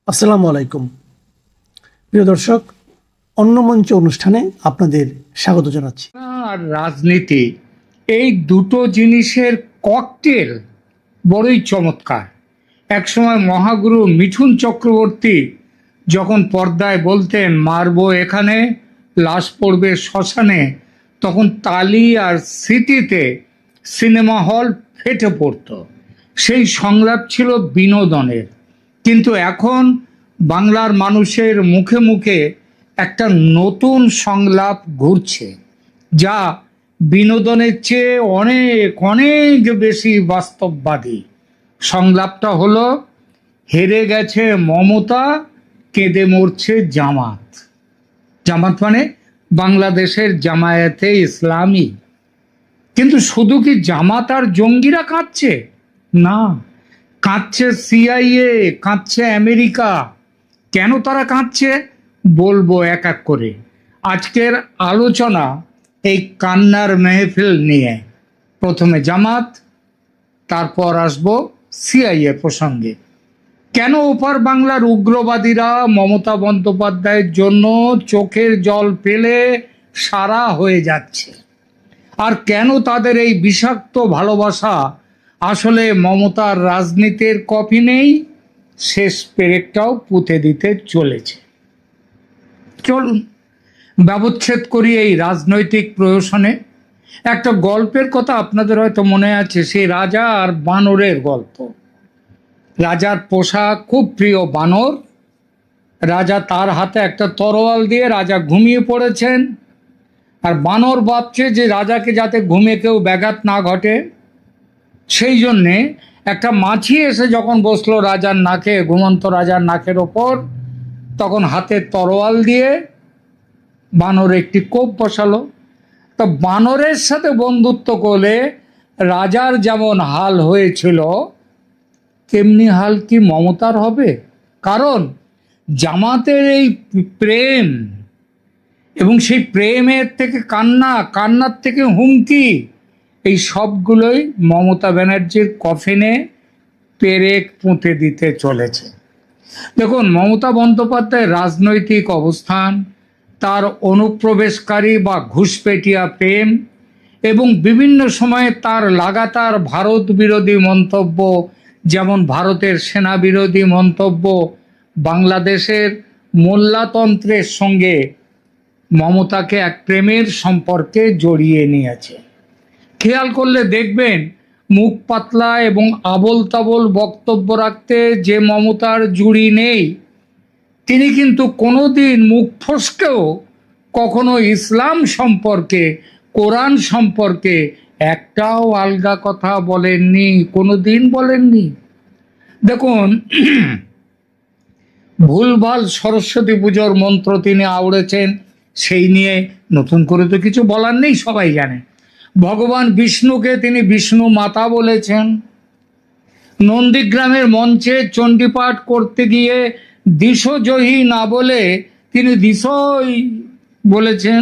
আসসালামু আলাইকুম প্রিয় দর্শক, অন্য মঞ্চ অনুষ্ঠানে আপনাদের স্বাগত জানাচ্ছি। আর রাজনীতি এই দুটো জিনিসের ককটেল বড়ই চমৎকার। একসময় মহাগুরু মিঠুন চক্রবর্তী যখন পর্দায় বলতেন মারবো এখানে, লাশ পড়বে শ্মশানে, তখন তালি আর সিটিতে সিনেমা হল ফেটে পড়ত। সেই সংলাপ ছিল বিনোদনের। কিন্তু এখন বাংলার মানুষের মুখে মুখে একটা নতুন সংলাপ ঘুরছে, যা বিনোদনের চেয়ে অনেক অনেক বেশি বাস্তববাদী। সংলাপটা হলো, হেরে গেছে মমতা, কেঁদে মরছে জামাত। জামাত মানে বাংলাদেশের জামায়াতে ইসলামী। কিন্তু শুধু কি জামাত আর জঙ্গিরা কাঁদছে? না, কাঁদছে সিআইএ, কাঁদছে আমেরিকা। কেন তারা কাঁদছে বলবো এক এক করে। আজকের আলোচনা এই কান্নার মেহফিল নিয়ে। প্রথমে জামাত, তারপর আসবো সিআইএ প্রসঙ্গে। কেন ওপার বাংলার উগ্রবাদীরা মমতা বন্দ্যোপাধ্যায়ের জন্য চোখের জল পেলে সারা হয়ে যাচ্ছে, আর কেন তাদের এই বিষাক্ত ভালোবাসা আসলে মমতার রাজনীতির কফিনেই শেষ পেরেকটাও পুঁতে দিতে চলেছে। চলুন ব্যবচ্ছেদ করি এই রাজনৈতিক প্রহসনে। একটা গল্পের কথা আপনাদের হয়তো মনে আছে, সেই রাজা আর বানরের গল্প। রাজার পোষা খুব প্রিয় বানর। রাজা তার হাতে একটা তরোয়াল দিয়ে রাজা ঘুমিয়ে পড়েছেন, আর বানর ভাবছে যে রাজাকে যাতে ঘুমে কেউ ব্যাঘাত না ঘটে, সেই জন্যে একটা মাছি এসে যখন বসলো রাজার নাকে, ঘুমন্ত রাজার নাকের ওপর, তখন হাতে তরোয়াল দিয়ে বানর একটি কোপ বসালো। তো বানরের সাথে বন্ধুত্ব করলে রাজার যেমন হাল হয়েছিল, তেমনি হাল কি মমতার হবে? কারণ জামাতের এই প্রেম এবং সেই প্রেমের থেকে কান্না, কান্নার থেকে হুমকি, এই সবগুলোই মমতা ব্যানার্জির কফিনে পেরেক পুঁতে দিতে চলেছে। দেখুন, মমতা বন্দ্যোপাধ্যায়ের রাজনৈতিক অবস্থান, তার অনুপ্রবেশকারী বা ঘুষপেটিয়া প্রেম এবং বিভিন্ন সময়ে তার লাগাতার ভারত বিরোধী মন্তব্য, যেমন ভারতের সেনা বিরোধী মন্তব্য, বাংলাদেশের মোল্লাতন্ত্রের সঙ্গে মমতাকে এক প্রেমের সম্পর্কে জড়িয়ে নিয়েছে। খেয়াল করলে দেখবেন, মুখ পাতলা এবং আবোল তাবোল বক্তব্য রাখতে যে মমতার জুড়ি নেই, তিনি কিন্তু কোনোদিন মুখ ফসকেও কখনো ইসলাম সম্পর্কে, কোরআন সম্পর্কে একটাও আলগা কথা বলেননি, কোনোদিন বলেননি। দেখুন, ভুলভাল সরস্বতী পুজোর মন্ত্র তিনি আওড়েছেন, সেই নিয়ে নতুন করে তো কিছু বলার নেই, সবাই জানে। ভগবান বিষ্ণুকে তিনি বিষ্ণু মাতা বলেছেন। নন্দীগ্রামের মঞ্চে চণ্ডীপাঠ করতে গিয়ে দিশজয়ী না বলে তিনি দিশই বলেছেন।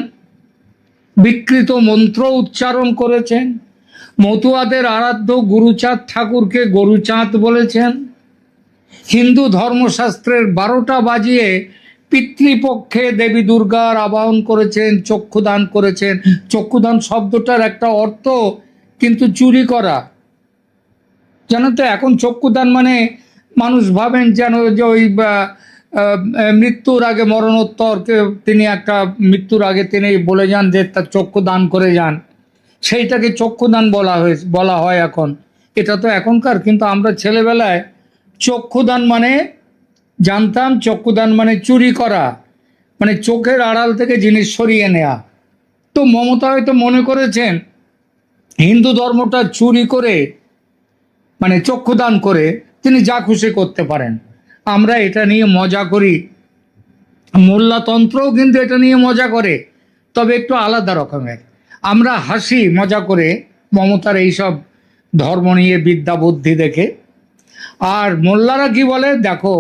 বিকৃত মন্ত্র উচ্চারণ করেছেন। মতুয়াদের আরাধ্য গুরুচাঁদ ঠাকুরকে গরুচাঁদ বলেছেন। হিন্দু ধর্মশাস্ত্রের 12টা বাজিয়ে পিতৃপক্ষে দেবী দুর্গার আবাহন করেছেন, চক্ষুদান করেছেন। চক্ষুদান শব্দটার একটা অর্থ কিন্তু চুরি করা। জানো তো, এখন চক্ষুদান মানে মানুষ ভাবেন যেন যে ওই মৃত্যুর আগে, মরণোত্তর তিনি একটা মৃত্যুর আগে তিনি বলে যান যে তার চক্ষু দান করে যান, সেইটাকে চক্ষুদান বলা হয় এখন। এটা তো এখনকার, কিন্তু আমরা ছেলেবেলায় চক্ষুদান মানে জানতাম, চক্ষুদান মানে চুরি করা, মানে চোখের আড়াল থেকে জিনিস সরিয়ে নেওয়া। তো মমতা হয়তো মনে করেছেন হিন্দু ধর্মটা চুরি করে, মানে চক্ষুদান করে তিনি যা খুশি করতে পারেন। আমরা এটা নিয়ে মজা করি, মোল্লাতন্ত্রও কিন্তু এটা নিয়ে মজা করে, তবে একটু আলাদা রকমের। আমরা হাসি মজা করে মমতার এইসব ধর্ম নিয়ে বিদ্যা বুদ্ধি দেখে। আর মোল্লারা কি বলে, দেখো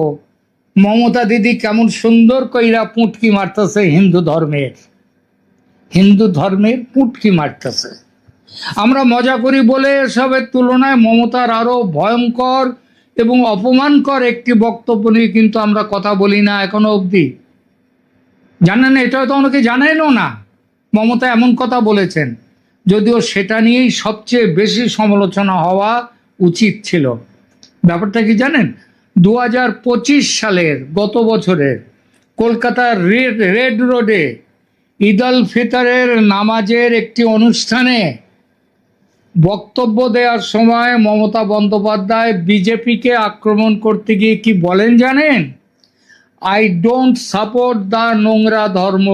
মমতা দিদি কেমন সুন্দর কইরা পুঁটকি মারতেছে হিন্দু ধর্মের পুঁটকি মারতেছে। আমরা মজা করি বলে এসবের তুলনায় মমতার আরো ভয়ঙ্কর এবং অপমানকর একটি বক্তব্য নিয়ে কিন্তু আমরা কথা বলি না এখনো অবধি। জানেন, এটা হয়তো অনেকে জানেনও না মমতা এমন কথা বলেছেন, যদিও সেটা নিয়েই সবচেয়ে বেশি সমালোচনা হওয়া উচিত ছিল। ব্যাপারটা কি জানেন, 2025 সালের গত বছরের কলকাতার রেড রোডে ঈদ আল ফিতরের নামাজের একটি অনুষ্ঠানে বক্তব্য দেওয়ার সময় মমতা বন্দ্যোপাধ্যায় বিজেপিকে আক্রমণ করতে গিয়ে কি বলেন জানেন? আই ডোন্ট সাপোর্ট দ্য নোংরা ধর্ম,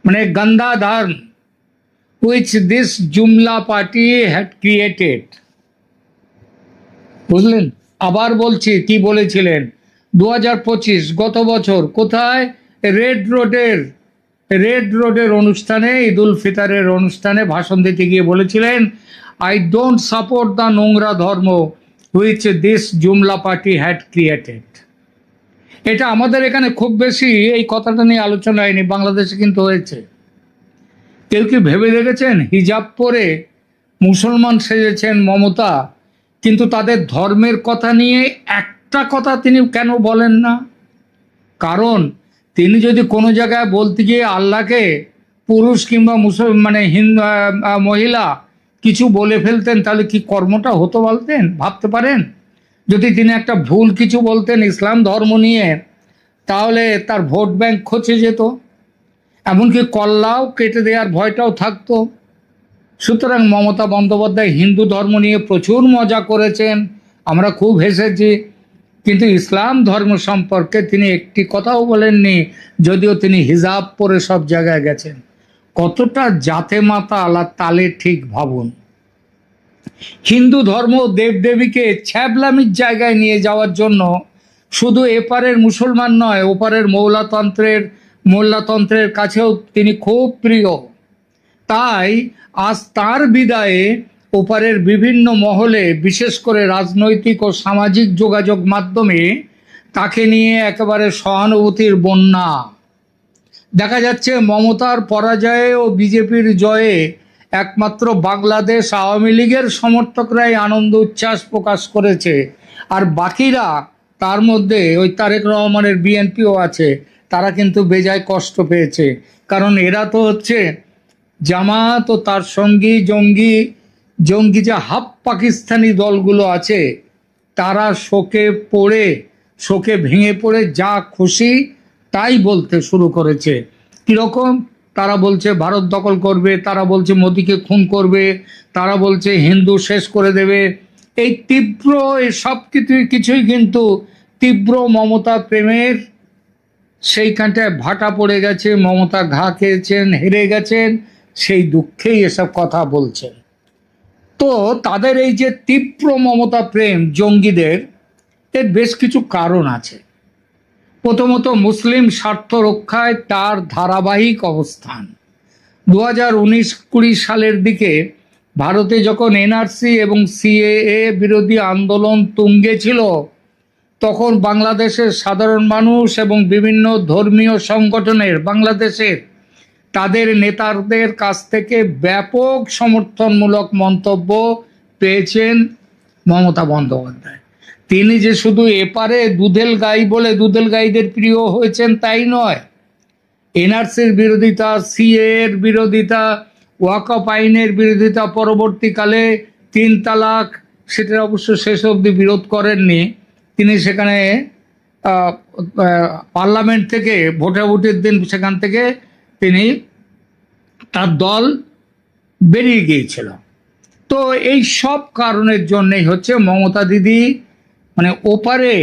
মানে গন্দা ধর্ম which this জুমলা পার্টি had created। বুঝলেন? আবার বলছি কি বলেছিলেন 2025 গত বছর কোথায়? রেড রোডের অনুষ্ঠানে, ঈদ উল ফিতরের অনুষ্ঠানে ভাষণ দিতে গিয়ে বলেছিলেন, আই ডোন্ট সাপোর্ট দ্য নোংরা ধর্ম হুইচ দিস জুমলা পার্টি হ্যাড ক্রিয়েটেড। এটা আমাদের এখানে খুব বেশি এই কথাটা নিয়ে আলোচনা হয়নি, বাংলাদেশে কিন্তু হয়েছে। কেউ কি ভেবে দেখেছেন হিজাব পরে মুসলমান সেজেছেন মমতা, কিন্তু তাদের ধর্মের কথা নিয়ে একটা কথা তিনি কেন বলেন না? কারণ তিনি যদি কোনো জায়গায় বলতে গিয়ে আল্লাহকে পুরুষ কিংবা মানে মহিলা কিছু বলে ফেলতেন, তাহলে কি কর্মটা হতো বলতেন? ভাবতে পারেন যদি তিনি একটা ভুল কিছু বলতেন ইসলাম ধর্ম নিয়ে, তাহলে তার ভোট ব্যাংক খচে যেত, এমনকি কল্লাও কেটে দেওয়ার ভয়টাও থাকতো। সুতরাং মমতা বন্দ্যোপাধ্যায় হিন্দু ধর্ম নিয়ে প্রচুর মজা করেছেন, আমরা খুব হেসেছি, কিন্তু ইসলাম ধর্ম সম্পর্কে তিনি একটি কথাও বলেননি, যদিও তিনি হিজাব পরে সব জায়গায় গেছেন। কতটা জাতে মাতা আলা তালে ঠিক ভাবুন। হিন্দু ধর্ম দেবদেবীকে ছ্যাবলামির জায়গায় নিয়ে যাওয়ার জন্য শুধু এপারের মুসলমান নয়, ওপারের মোল্লাতন্ত্রের কাছেও তিনি খুব প্রিয়। তাই আজ তার বিদায়ে ওপারের বিভিন্ন মহলে, বিশেষ করে রাজনৈতিক ও সামাজিক যোগাযোগ মাধ্যমে তাকে নিয়ে একেবারে সহানুভূতির বন্যা দেখা যাচ্ছে। মমতার পরাজয়ে ও বিজেপির জয়ে একমাত্র বাংলাদেশ আওয়ামী লীগের সমর্থকরাই আনন্দ উচ্ছ্বাস প্রকাশ করেছে, আর বাকিরা, তার মধ্যে ওই তারেক রহমানের বিএনপিও আছে, তারা কিন্তু বেজায় কষ্ট পেয়েছে। কারণ এরা তো হচ্ছে জামাত ও তার সঙ্গী জঙ্গি যে হাফ পাকিস্তানি দলগুলো আছে, তারা শোকে ভেঙে পড়ে যা খুশি তাই বলতে শুরু করেছে। কীরকম? তারা বলছে ভারত দখল করবে, তারা বলছে মোদিকে খুন করবে, তারা বলছে হিন্দু শেষ করে দেবে। এই তীব্র সব কিছুই কিন্তু তীব্র মমতা প্রেমের সেইখানটায় ভাটা পড়ে গেছে। মমতা ঘা খেয়েছেন, হেরে গেছেন, সেই দুঃখেই এসব কথা বলছেন। তো তাদের এই যে তীব্র মমতা প্রেম জঙ্গিদের, এর বেশ কিছু কারণ আছে। প্রথমত মুসলিম স্বার্থ রক্ষায় তার ধারাবাহিক অবস্থান। 2019-20 সালের দিকে ভারতে যখন এনআরসি এবং সিএএ বিরোধী আন্দোলন তুঙ্গে ছিল, তখন বাংলাদেশের সাধারণ মানুষ এবং বিভিন্ন ধর্মীয় সংগঠনের তাদের নেতাদের কাছ থেকে ব্যাপক সমর্থনমূলক মন্তব্য পেয়েছেন মমতা বন্দ্যোপাধ্যায়। তিনি যে শুধু এপারে দুধেল গাই বলে দুধেল গাইদের প্রিয় হয়েছেন তাই নয়, এনআরসির বিরোধিতা, সিএর বিরোধিতা, ওয়াকফ আইনের বিরোধিতা, পরবর্তীকালে 3 তালাক, সেটার অবশ্য শেষ অবধি বিরোধ করেননি তিনি। সেখানে পার্লামেন্ট থেকে ভোটাভুটির দিন সেখান থেকে তিনি, তার দল বেরিয়ে গিয়েছিল। তো এই সব কারণের জন্যই হচ্ছে মমতা দিদি, মানে ওপারে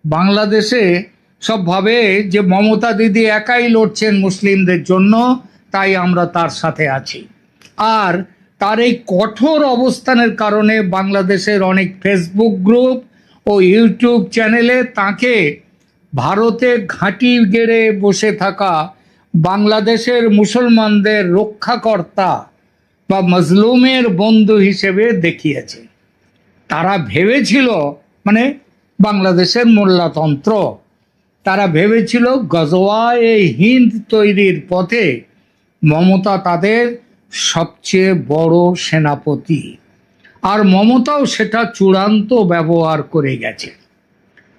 বাংলাদেশে সব ভাবে যে মমতা দিদি একাই লড়ছেন মুসলিমদের জন্য, তাই আমরা তার সাথে আছি। আর তার এই কঠোর অবস্থানের কারণে বাংলাদেশের অনেক ফেসবুক গ্রুপ ও ইউটিউব চ্যানেলে তাকে ভারতে ঘাঁটি গেড়ে বসে থাকা বাংলাদেশের মুসলমানদের রক্ষাকর্তা বা মজলুমের বন্ধু হিসেবে দেখিয়েছে। তারা ভেবেছিল, মানে বাংলাদেশের মোল্লাতন্ত্র, তারা ভেবেছিল গজওয়ায়ে হিন্দ তৈরির পথে মমতা তাদের সবচেয়ে বড় সেনাপতি। আর মমতাও সেটা চূড়ান্ত ব্যবহার করে গেছে।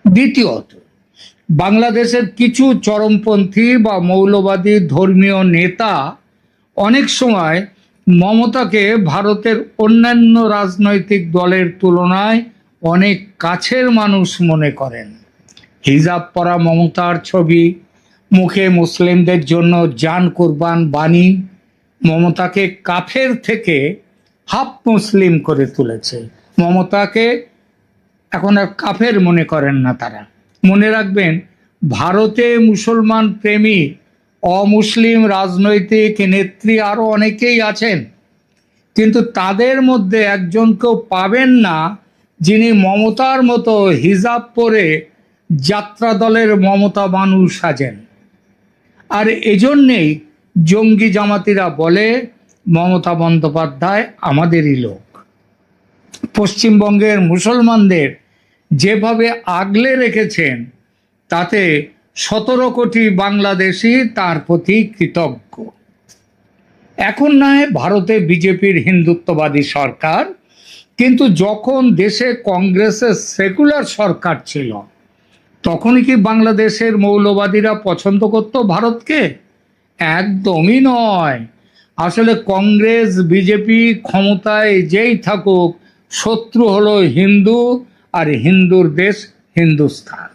দ্বিতীয়ত, বাংলাদেশের কিছু চরমপন্থী বা মৌলবাদী ধর্মীয় নেতা অনেক সময় মমতাকে ভারতের অন্যান্য রাজনৈতিক দলের তুলনায় অনেক কাছের মানুষ মনে করেন। হিজাব পরা মমতার ছবি, মুখে মুসলিমদের জন্য জান কুরবান বাণী মমতাকে কাফের থেকে হাফ মুসলিম করে তুলেছে। মমতাকে এখন আর কাফের মনে করেন না তারা। মনে রাখবেন, ভারতে মুসলমান প্রেমী অমুসলিম রাজনৈতিক নেত্রী আরও অনেকেই আছেন, কিন্তু তাদের মধ্যে একজনকেও পাবেন না যিনি মমতার মতো হিজাব পরে যাত্রা দলের মমতা বানু সাজেন। আর এজন্যেই জঙ্গি জামাতিরা বলে মমতা বন্দ্যোপাধ্যায় আমাদেরই লোক। পশ্চিমবঙ্গের মুসলমানদের যেভাবে আগলে রেখেছেন তাতে 17 কোটি বাংলাদেশি তার প্রতি কৃতজ্ঞ। এখন নয় ভারতে বিজেপির হিন্দুত্ববাদী সরকার, কিন্তু যখন দেশে কংগ্রেসের সেকুলার সরকার ছিল তখনই কি বাংলাদেশের মৌলবাদীরা পছন্দ করত ভারতকে? একদমই নয়। আসলে কংগ্রেস বিজেপি ক্ষমতায় যেই থাকুক, শত্রু হলো হিন্দু, আর হিন্দুর দেশ হিন্দুস্তান।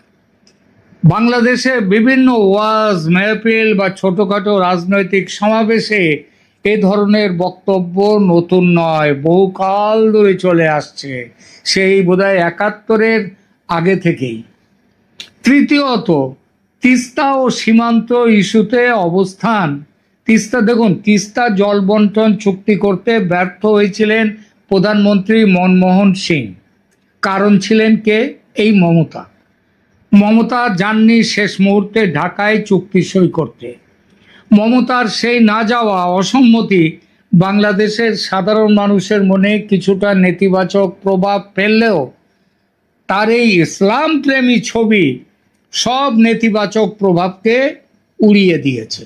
বাংলাদেশে বিভিন্ন ওয়াজ মেহফিল বা ছোটখাটো রাজনৈতিক সমাবেশে এ ধরনের বক্তব্য নতুন নয়, বহুকাল ধরে চলে আসছে, সেই বোধহয় 71-এর আগে থেকেই। তৃতীয়ত, তিস্তা ও সীমান্ত ইস্যুতে অবস্থান। তিস্তা দেখুন, তিস্তা জল বন্টন চুক্তি করতে ব্যর্থ হয়েছিলেন প্রধানমন্ত্রী মনমোহন সিং। কারণ ছিলেন কে? এই মমতা। মমতা যাননি শেষ মুহূর্তে ঢাকায় চুক্তি সই করতে। মমতার সেই না যাওয়া, অসম্মতি বাংলাদেশের সাধারণ মানুষের মনে কিছুটা নেতিবাচক প্রভাব ফেললেও তার এই ইসলাম প্রেমী ছবি সব নেতিবাচক প্রভাবকে উড়িয়ে দিয়েছে।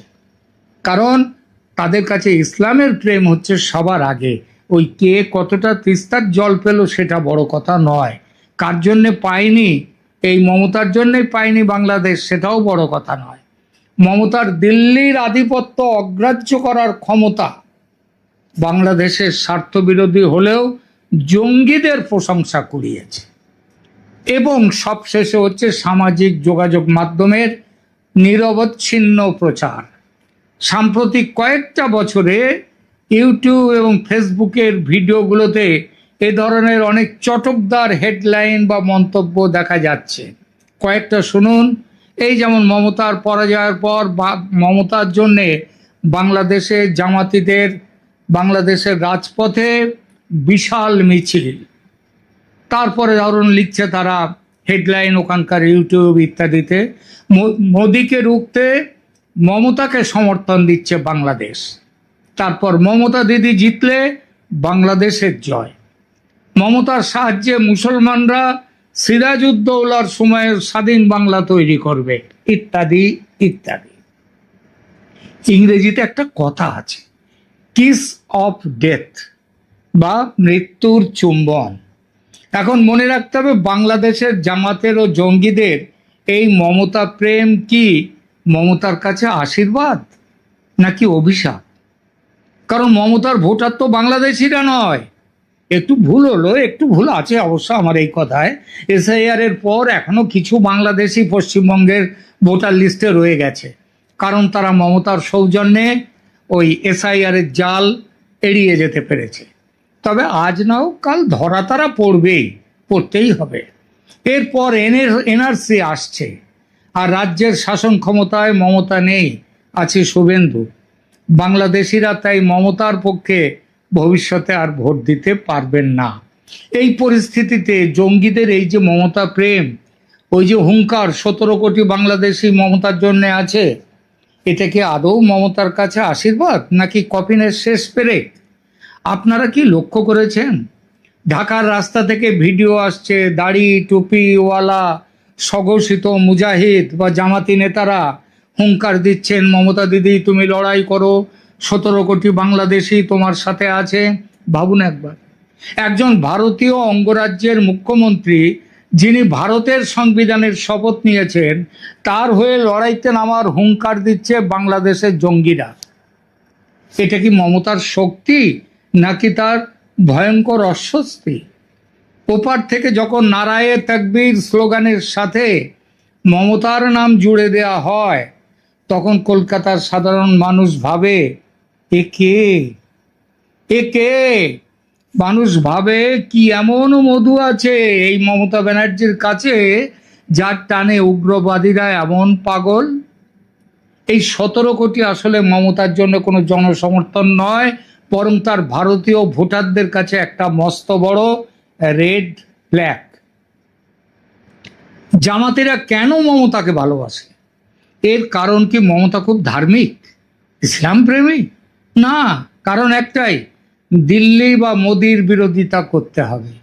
কারণ তাদের কাছে ইসলামের প্রেম হচ্ছে সবার আগে। ওই কে কতটা তিস্তার জল পেল সেটা বড় কথা নয়, কার জন্যে পায়নি, এই মমতার জন্যই পায়নি বাংলাদেশ, সেটাও বড় কথা নয়। মমতার দিল্লির আধিপত্য অগ্রাহ্য করার ক্ষমতা বাংলাদেশের স্বার্থবিরোধী হলেও জঙ্গিদের প্রশংসা কুড়িয়েছে। এবং সবশেষে হচ্ছে সামাজিক যোগাযোগ মাধ্যমের নিরবচ্ছিন্ন প্রচার। সাম্প্রতিক কয়েকটা বছরে ইউটিউব এবং ফেসবুকের ভিডিওগুলোতে এ ধরনের অনেক চটকদার হেডলাইন বা মন্তব্য দেখা যাচ্ছে। কয়েকটা শুনুন। এই যেমন, মমতার পরাজয়ের পর মমতার জন্যে বাংলাদেশে জামাতিদের বাংলাদেশের রাজপথে বিশাল মিছিল। তারপরে ধরুন লিখছে তারা হেডলাইন ওখানকার ইউটিউব ইত্যাদিতে, মোদিকে রুখতে মমতাকে সমর্থন দিচ্ছে বাংলাদেশ। তারপর মমতা দিদি জিতলে বাংলাদেশের জয়। মমতার সাহায্যে মুসলমানরা সিরাজউদ্দৌলার সময়ের স্বাধীন বাংলা তৈরি করবে, ইত্যাদি ইত্যাদি। ইংরেজিতে একটা কথা আছে, কিস অফ ডেথ বা মৃত্যুর চুম্বন। এখন মনে রাখতে হবে, বাংলাদেশের জামাতের ও জঙ্গিদের এই মমতা প্রেম কি মমতার কাছে আশীর্বাদ নাকি অভিশাপ? কারণ মমতার ভোটার তো বাংলাদেশিরা নয়। একটু ভুল হলো, একটু ভুল আছে অবশ্য আমার এই কথায়। SIR এর পর এখনো কিছু বাংলাদেশি পশ্চিমবঙ্গের ভোটার লিস্টে রয়ে গেছে, কারণ তারা মমতার সৌজন্যে ওই SIR এর জাল এড়িয়ে যেতে পেরেছে। তবে আজ নাও কাল ধরা তারা পড়তেই হবে। এরপর NRC আসছে, আর রাজ্যের শাসন ক্ষমতায় মমতা নেই, আছে শুভেন্দু। বাংলাদেশিরা তাই মমতার পক্ষে ভবিষ্যতে আর ভোট দিতে পারবেন না। এই পরিস্থিতিতে জঙ্গিদের এই যে মমতা প্রেম, ওই যে হুঙ্কার 17 কোটি বাংলাদেশি মমতার জন্য আছে, এটা কি আদৌ মমতার কাছে আশীর্বাদ নাকি কফিনের শেষ পেরেক? আপনারা কি লক্ষ্য করেছেন? ঢাকার রাস্তা থেকে ভিডিও আসছে, দাড়ি টুপিওয়ালা স্বঘোষিত মুজাহিদ বা জামাতি নেতারা হুঙ্কার দিচ্ছেন, মমতা দিদি তুমি লড়াই করো, 17 কোটি বাংলাদেশি তোমার সাথে আছে। ভাবুন একবার, একজন ভারতীয় অঙ্গরাজ্যের মুখ্যমন্ত্রী, যিনি ভারতের সংবিধানের শপথ নিয়েছেন, তার হয়ে লড়াইতে নামার হুঙ্কার দিচ্ছে বাংলাদেশের জঙ্গিরা। এটা কি মমতার শক্তি নাকি তার ভয়ঙ্কর অস্বস্তি? ওপার থেকে যখন নারায়ে তাকবীর স্লোগানের সাথে মমতার নাম জুড়ে দেয়া হয়, তখন কলকাতার সাধারণ মানুষ ভাবে এ কে, এ কে? মানুষ ভাবে কি এমন মধু আছে এই মমতা ব্যানার্জির কাছে, যার টানে উগ্রবাদীরা এমন পাগল? এই 17 কোটি আসলে মমতার জন্য কোনো জনসমর্থন নয়, বরং তার ভারতীয় ভোটারদের কাছে একটা মস্ত বড় রেড ফ্ল্যাগ। জামাতিরা কেন মমতাকে ভালোবাসে? এর কারণ কি মমতা খুব ধার্মিক, ইসলাম প্রেমী? না, কারণ একটাই, দিল্লি বা মোদির বিরোধিতা করতে হবে,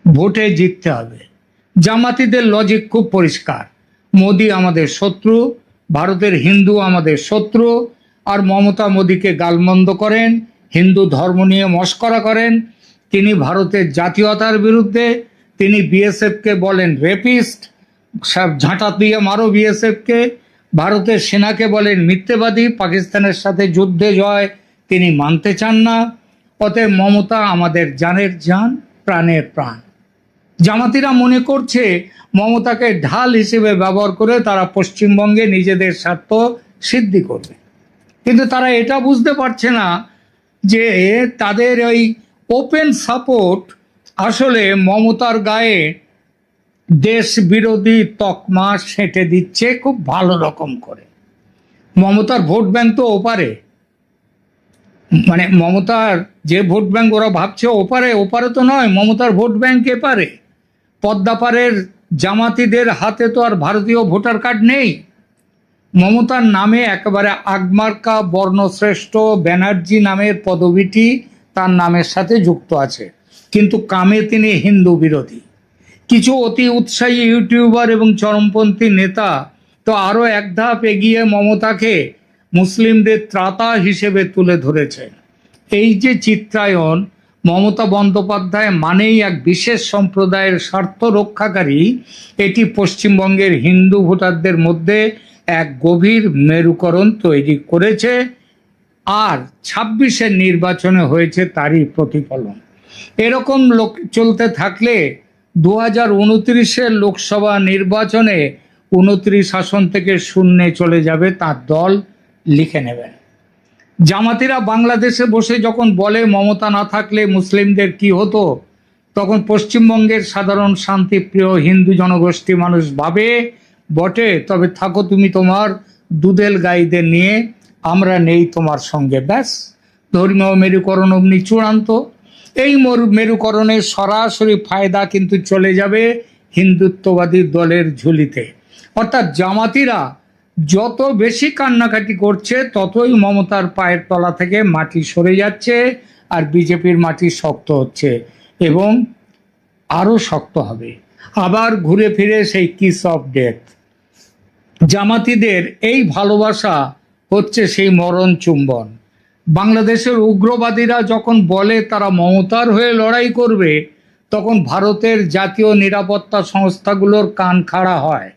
ভোটে জিততে হবে। জামাতিদের লজিক খুব পরিষ্কার, মোদি আমাদের শত্রু, ভারতের হিন্দু আমাদের শত্রু, আর মমতা মোদিকে গালমন্দ করেন, হিন্দু ধর্ম নিয়ে মস্করা করেন। তিনি ভারতের জাতীয়তার বিরুদ্ধে, তিনি বিএসএফকে বলেন রেপিস্ট, সব ঝাঁটা দিয়ে মারো বিএসএফকে। ভারতের সেনাকে বলেন মিথ্যেবাদী, পাকিস্তানের সাথে যুদ্ধে জয় তিনি মানতে চান না। অতএব মমতা আমাদের জানের জান, প্রাণের প্রাণ। জামাতিরা মনে করছে মমতাকে ঢাল হিসেবে ব্যবহার করে তারা পশ্চিমবঙ্গে নিজেদের স্বার্থ সিদ্ধি করবে, কিন্তু তারা এটা বুঝতে পারছে না যে তাদের ওই ওপেন সাপোর্ট আসলে মমতার গায়ে দেশ বিরোধী তকমা সেঁটে দিচ্ছে খুব ভালো রকম করে। মমতার ভোট ব্যাংক তো ওপারে, মানে মমতার যে ভোট ব্যাংক ওরা ভাবছে ওপারে, ওপারে তো নয়, মমতার ভোট ব্যাংক এপারে। পদ্মাপাড়ের জামাতিদের হাতে তো আর ভারতীয় ভোটার কার্ড নেই। মমতার নামে একেবারে আগমার্কা বর্ণশ্রেষ্ঠ ব্যানার্জি নামের পদবিটি তার নামের সাথে যুক্ত আছে, কিন্তু কামে তিনি হিন্দু বিরোধী। কিছু অতি উৎসাহী ইউটিউবার এবং চরমপন্থী নেতা তো আরও এক ধাপ এগিয়ে মমতাকে মুসলিমদের ত্রাতা হিসেবে তুলে ধরেছেন। এই যে চিত্রায়ন, মমতা বন্দ্যোপাধ্যায় মানেই এক বিশেষ সম্প্রদায়ের স্বার্থ রক্ষাকারী, এটি পশ্চিমবঙ্গের হিন্দু ভোটারদের মধ্যে এক গভীর মেরুকরণ তৈরি করেছে, আর 26-এর নির্বাচনে হয়েছে তারই প্রতিফলন। এরকম চলতে থাকলে 2029-এর লোকসভা নির্বাচনে 29 আসন থেকে শূন্যে চলে যাবে তার দল, লিখে নেবেন। জামাতিরা বাংলাদেশে বসে যখন বলে মমতা না থাকলে মুসলিমদের কি হতো, তখন পশ্চিমবঙ্গের সাধারণ শান্তিপ্রিয় হিন্দু জনগোষ্ঠী মানুষ ভাবে বটে, তবে থাকো তুমি তোমার দুধেল গাইদের নিয়ে, আমরা নেই তোমার সঙ্গে। ব্যাস, ধর্মীয় মেরুকরণ অমনি চূড়ান্ত। এই মেরুকরণের সরাসরি ফায়দা কিন্তু চলে যাবে হিন্দুত্ববাদী দলের ঝুলিতে। অর্থাৎ জামাতিরা যত বেশি কান্নাকাটি করছে, ততই মমতার পায়ের তলা থেকে মাটি সরে যাচ্ছে, আর বিজেপির মাটি শক্ত হচ্ছে এবং আরও শক্ত হবে। আবার ঘুরে ফিরে সেই কিস অফ ডেথ। জামাতিদের এই ভালোবাসা হচ্ছে সেই মরণ চুম্বন। বাংলাদেশের উগ্রবাদীরা যখন বলে তারা মমতার হয়ে লড়াই করবে, তখন ভারতের জাতীয় নিরাপত্তা সংস্থাগুলোর কান খাড়া হয়,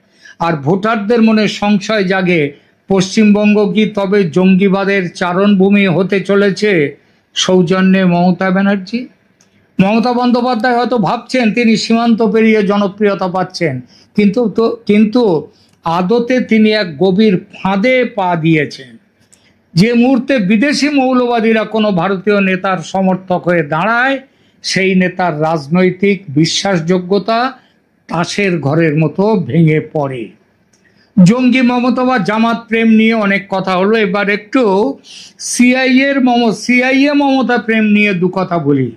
আর ভোটারদের মনে সংশয় জাগে, পশ্চিমবঙ্গ কি তবে জঙ্গিবাদের চারণভূমি হতে চলেছে সৌজন্যে মমতা ব্যানার্জি? মমতা বন্দ্যোপাধ্যায় হয়তো ভাবছেন তিনি সীমান্ত পেরিয়ে জনপ্রিয়তা পাচ্ছেন, কিন্তু আদতে তিনি এক গভীর ফাঁদে পা দিয়েছেন। যে মুহূর্তে বিদেশি মৌলবাদীরা কোনো ভারতীয় নেতার সমর্থক হয়ে দাঁড়ায়, সেই নেতার রাজনৈতিক বিশ্বাসযোগ্যতা তাসের ঘরের মতো ভেঙে পড়ে। জঙ্গি মমতা বা জামাত প্রেম নিয়ে অনেক কথা হলো, এবার একটু সিআইএ মমতা প্রেম নিয়ে দু কথা বলি।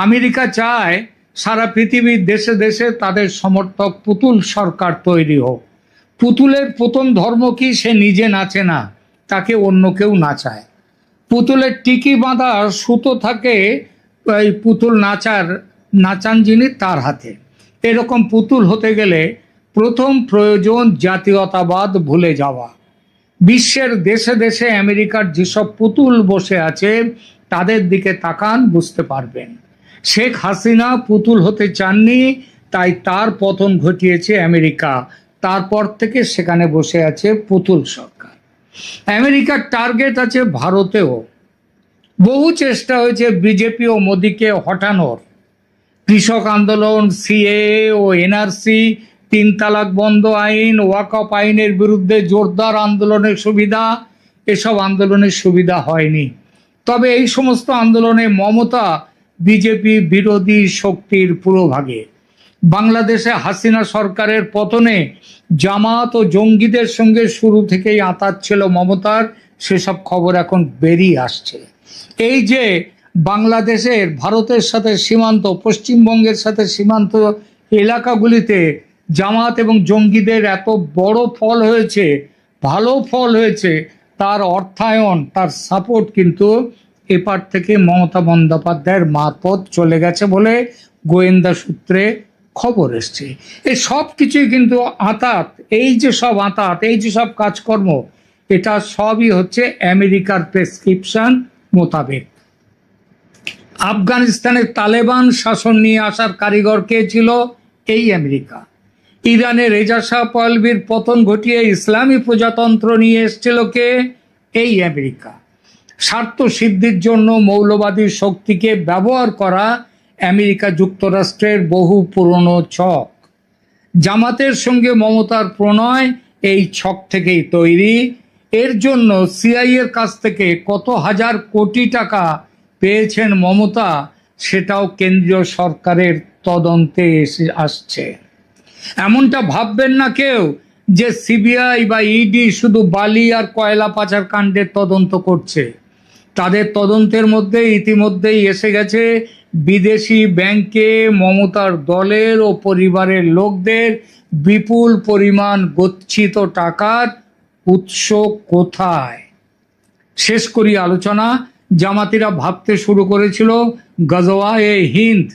আমেরিকা চায় সারা পৃথিবীর দেশে দেশে তাদের সমর্থক পুতুল সরকার তৈরি হোক। পুতুলের প্রথম ধর্ম কি? সে নিজে নাচে না, তাকে অন্য কেউ নাচায়। পুতুলের টিকি বাঁধা সুতো থাকে এই পুতুল নাচান যিনি তার হাতে। এরকম পুতুল হতে গেলে প্রথম প্রয়োজন জাতীয়তাবাদ ভুলে যাওয়া। বিশ্বের দেশে দেশে আমেরিকার যেসব পুতুল বসে আছে তাদের দিকে তাকান, বুঝতে পারবেন শেখ হাসিনা পুতুল হতে চাননি, তাই তার পতন ঘটিয়েছে আমেরিকা। তারপর থেকে সেখানে বসে আছে পুতুল সরকার। আমেরিকার টার্গেট আছে ভারতেও। বহু চেষ্টা হয়েছে বিজেপি ও মোদিকে হটানোর। কৃষক আন্দোলন, সিএ ও এনআরসি, 3 তালাক বন্ধ আইন, ওয়াকফ আইনের বিরুদ্ধে জোরদার আন্দোলনের সুবিধা, এসব আন্দোলনের সুবিধা হয়নি। তবে এই সমস্ত আন্দোলনে মমতা বিজেপি বিরোধী শক্তির পুরোভাগে। বাংলাদেশে হাসিনা সরকারের পতনে জামাত ও জঙ্গিদের সঙ্গে শুরু থেকেই আঁতাত ছিল মমতার, সেসব খবর এখন বেরিয়ে আসছে। এই যে বাংলাদেশের ভারতের সাথে সীমান্ত, পশ্চিমবঙ্গের সাথে সীমান্ত এলাকাগুলিতে জামাত এবং জঙ্গিদের এত বড় ফল হয়েছে, ভালো ফল হয়েছে, তার অর্থায়ন, তার সাপোর্ট কিন্তু এপার থেকে মমতা বন্দ্যোপাধ্যায়ের মারফত চলে গেছে বলে গোয়েন্দা সূত্রে খবর এসছে। এই সব কিছুই কিন্তু আঁতাত, এই যে সব আঁতাত, এই যে সব কাজকর্ম, এটা সবই হচ্ছে আমেরিকার প্রেসক্রিপশন মোতাবেক। আফগানিস্তানের তালেবান শাসন নিয়ে আসার কারিগর কে ছিল? এই আমেরিকা। ইরানের রেজা শাহ পাহলভির পতন ঘটিয়ে ইসলামী প্রজাতন্ত্র নিয়ে এসেছিল কে? এই আমেরিকা। স্বার্থ সিদ্ধির জন্য মৌলবাদী শক্তিকে ব্যবহার করা আমেরিকা যুক্তরাষ্ট্রের বহু পুরনো ছক। জামাতের সঙ্গে মমতার প্রণয় এই ছক থেকেই তৈরি। এর জন্য সিআইএর কাছ থেকে কত হাজার কোটি টাকা পেয়েছেন মমতা, সেটাও কেন্দ্রীয় সরকারের তদন্তে এসে আসছে। এমনটা ভাববেন না কেউ যে সিবিআই বা ইডি শুধু বালি আর কয়লা পাচার কাণ্ডের তদন্ত করছে। তাদের তদন্তের মধ্যে ইতিমধ্যেই এসে গেছে বিদেশি ব্যাংকে মমতার দলের ও পরিবারের লোকদের বিপুল পরিমাণ গচ্ছিত টাকার উৎস কোথায়। শেষ করি আলোচনা। জামাতিরা ভাবতে শুরু করেছিল গজওয়ায়ে হিন্দ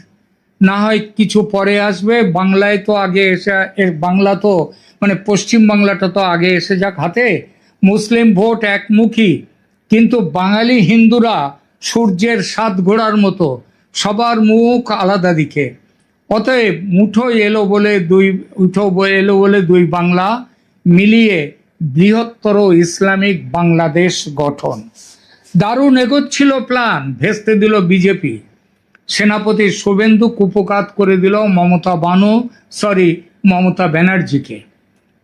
না হয় কিছু পরে আসবে, বাংলায় তো আগে এসে, বাংলা তো মানে পশ্চিম বাংলাটা তো আগে এসে যাক হাতে। মুসলিম ভোট একমুখী, কিন্তু বাঙালি হিন্দুরা সূর্যের 7 ঘোড়ার মতো, সবার মুখ আলাদা দিকে। অতএব মুঠো এলো বলে দুই বাংলা মিলিয়ে বৃহত্তর ইসলামিক বাংলাদেশ গঠন। দারুণ এগোচ্ছিল প্ল্যান, ভেস্তে দিল বিজেপি। সেনাপতি শুভেন্দু কুপকাত করে দিল মমতা ব্যানার্জিকে।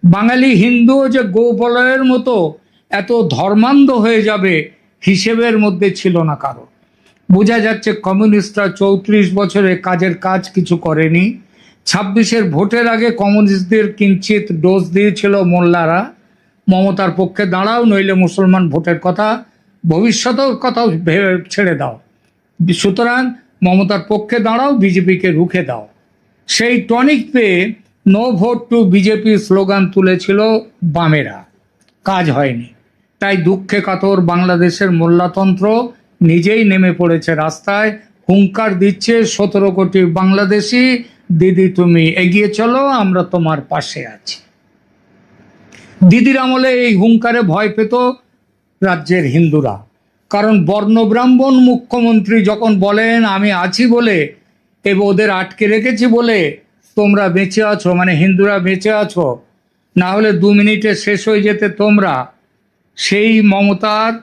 বাঙালি হিন্দু যে গোবলয়ের মতো এত ধর্মান্ধ হয়ে যাবে হিসেবের মধ্যে ছিল না কারো। বোঝা যাচ্ছে কমিউনিস্টরা 34 বছরে কাজের কাজ কিছু করেনি। 26-এর ভোটের আগে কমিউনিস্টদের কিঞ্চিত ডোজ দিয়েছিল মোল্লারা, মমতার পক্ষে দাঁড়াও নইলে মুসলমান ভোটের কথা, ভবিষ্যতের কথাও ছেড়ে দাও, সুতরাং মমতার পক্ষে দাঁড়াও, বিজেপিকে রুখে দাও। সেই টনিক পেয়ে no vote to BJP slogan তুলেছিল বামেরা, কাজ হয়নি। তাই দুঃখে কাতর বাংলাদেশের মোল্লাতন্ত্র নিজেই নেমে পড়েছে রাস্তায়, হুঙ্কার দিচ্ছে 17 কোটি বাংলাদেশি, দিদি তুমি এগিয়ে চলো, আমরা তোমার পাশে আছি। দিদির আমলে এই হুঙ্কারে ভয় পেত রাজ্যের হিন্দুরা, কারণ বর্ণব্রাহ্মণ মুখ্যমন্ত্রী যখন বলেন আমি আছি বলে এবং ওদের আটকে রেখেছি বলে তোমরা বেঁচে আছো, মানে হিন্দুরা বেঁচে আছো, না হলে 2 মিনিটে শেষ হয়ে যেতে তোমরা। সেই মমতার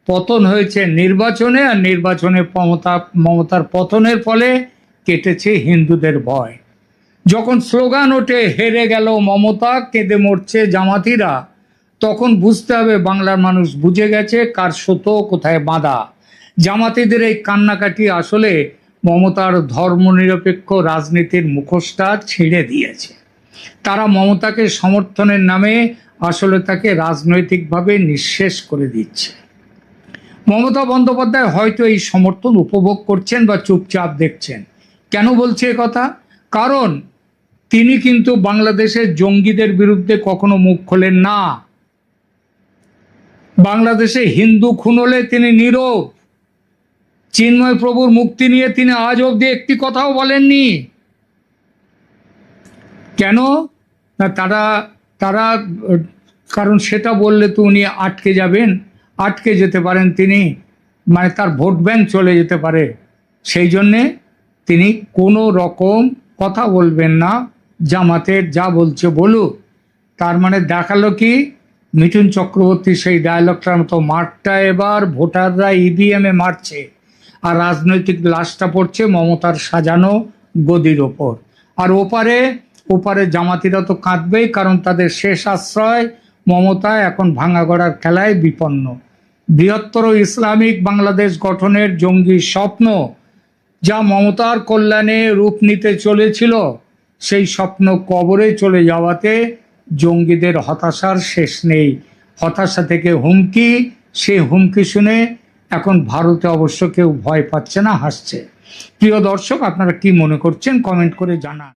পতন হয়েছে নির্বাচনে, আর নির্বাচনে মমতার পতনের ফলে কেটেছে হিন্দুদের ভয়। যখন স্লোগান ওঠে হেরে গেল মমতা, কেঁদে মরছে জামাতিরা, তখন বুঝতে হবে বাংলার মানুষ বুঝে গেছে কার সুতো কোথায় বাঁধা। জামাতিদের এই কান্নাকাটি আসলে মমতার ধর্মনিরপেক্ষ রাজনীতির মুখোশটা ছিঁড়ে দিয়েছে। তারা মমতাকে সমর্থনের নামে আসলে তাকে রাজনৈতিকভাবে নিঃশেষ করে দিচ্ছে। মমতা বন্দ্যোপাধ্যায় হয়তো এই সমর্থন উপভোগ করছেন বা চুপচাপ দেখছেন। কেন বলছে কথা? কারণ তিনি কিন্তু বাংলাদেশের জঙ্গিদের বিরুদ্ধে কখনো মুখ খোলেন না। বাংলাদেশে হিন্দু খুন হলে তিনি নীরব। চিন্ময় প্রভুর মুক্তি নিয়ে তিনি আজ অবধি একটি কথাও বলেননি। কেন না, তারা কারণ সেটা বললে তো উনি আটকে যেতে পারেন তিনি, মানে তার ভোট ব্যাংক চলে যেতে পারে। সেই জন্যে তিনি কোনো রকম কথা বলবেন না, জামাতের যা বলছে বলুক। তার মানে দেখালো কি, মিঠুন চক্রবর্তী সেই ডায়লগটার মতো মাঠটা এবার ভোটাররা ইভিএম এ মারছে, আর রাজনৈতিক লাশটা পড়ছে মমতার সাজানো গদির ওপর। আর ওপারে জামাতিরা তো কাঁদবেই, কারণ তাদের শেষ আশ্রয় মমতা এখন ভাঙাগড়ার খেলায় বিপন্ন। বৃহত্তর ইসলামিক বাংলাদেশ গঠনের জঙ্গি স্বপ্ন যা মমতার কল্যাণে রূপ নিতে চলেছিল, সেই স্বপ্ন কবরে চলে যাওয়াতে জঙ্গিদের হতাশার শেষ নেই। হতাশা থেকে হুমকি, সেই হুমকি শুনে এখন ভারতে অবশ্য কেউ ভয় পাচ্ছে না, হাসছে। প্রিয় দর্শক, আপনারা কি মনে করছেন কমেন্ট করে জানান।